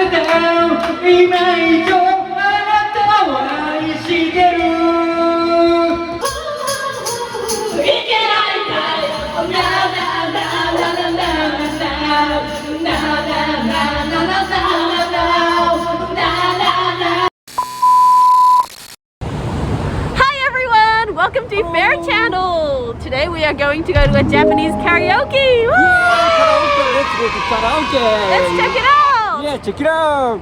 めた今以上あなたを愛してるいけないかよなななななななWelcome to Fair Channel! Today we are going to go to a Japanese karaoke! Woo! Karaoke! Let's go to karaoke! Let's check it out! Yeah, check it out!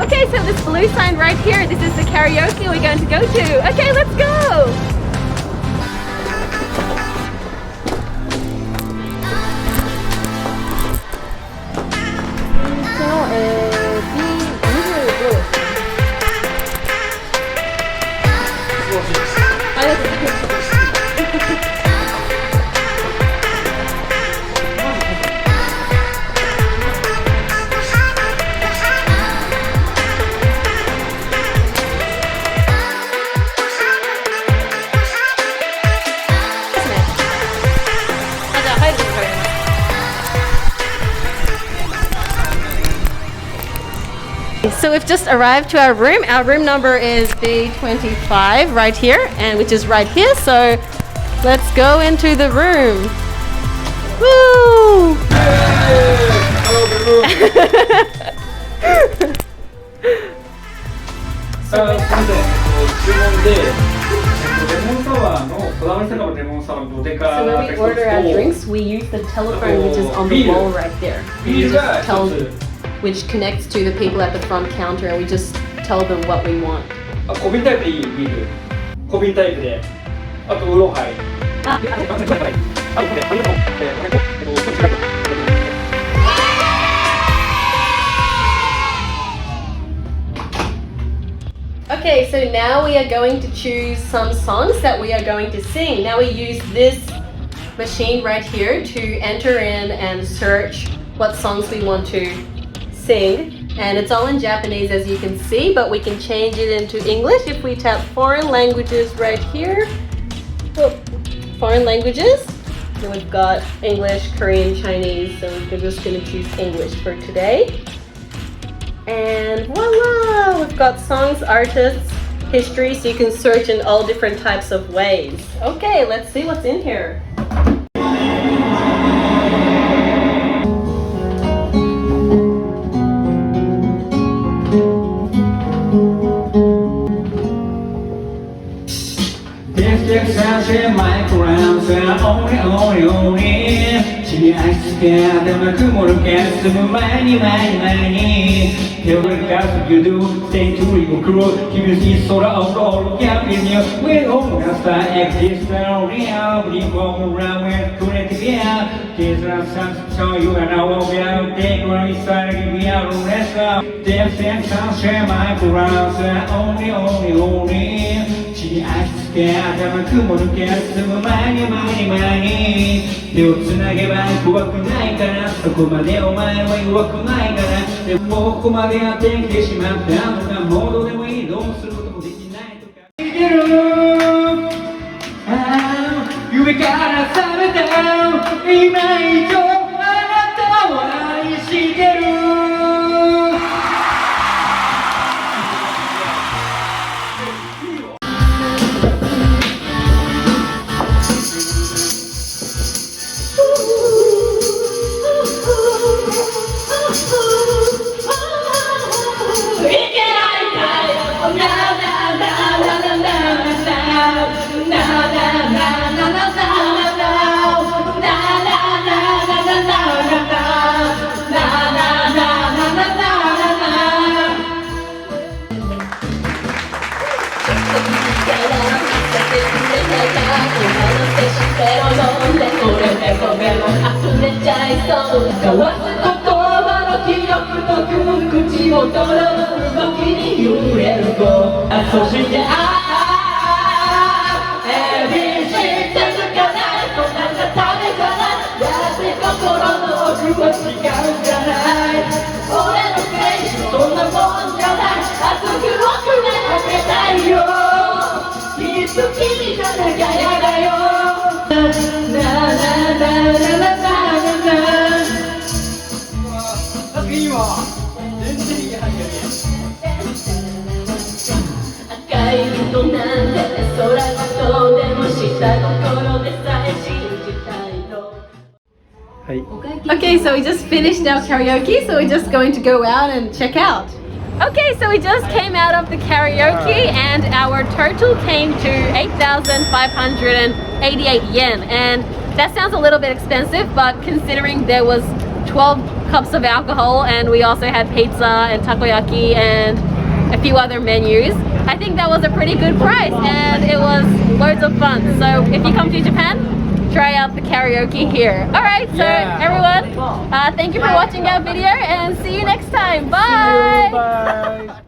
Okay, so this blue sign right here, this is the karaoke we're going to go to. Okay, let's go! So we've just arrived to our room. Our room number is B25 right here, and which is right here. So let's go into the room. Woo! So when we order our drinks, we use the telephone which is on the wall right there. We just tell which connects to the people at the front counter, and we just tell them what we want. 小瓶タイプでいいビール。小瓶タイプで。あとウーロンハイ。Okay, so now we are going to choose some songs that we are going to sing. Now we use this machine right here to enter in and search what songs we want to sing, and it's all in Japanese as you can see, but we can change it into English if we tap foreign languages right here. Oh, foreign languages, then we've got English, Korean, Chinese, so we're just going to choose English for today. And voila, we've got songs, artists, history, so you can search in all different types of ways. Okay, let's see what's in here. My grounds and only 知り合いつけでも曇るけ進む前に手をかす You do stay to you crew 厳しい空をロールギャップに We all got the exist only out We go around with creative Kids and sons show you and I will be out Take one inside give me a rest up Dance and sunshine my grounds and only 知り合いつけ頭雲抜け進む前に手をつなげば怖くないからそこまでお前は弱くないからでもここまでやってきてしまったのかもうどうでもいいどうすることもできないとか見てる夢から覚めた今以上あなたを愛してる交わす言葉の記憶と口元の動きに揺れる子そしてABC 続かないこんなためからやって心の奥は違うんじゃない俺のフェイスそんなもんじゃない赤い糸なんて空がどうでも下心でさえ信じたいの Okay, so we just finished our karaoke, so we're just going to go out and check out. Okay, so we just came out of the karaoke and our total came to 8,588 yen, and that sounds a little bit expensive, but considering there was 12 cups of alcohol and we also had pizza and takoyaki and a few other menus, I think that was a pretty good price and it was loads of fun. So if you come to Japan, try out the karaoke here. Alright, so everyone, thank you for watching our video and see you next time. Bye! Bye. Bye.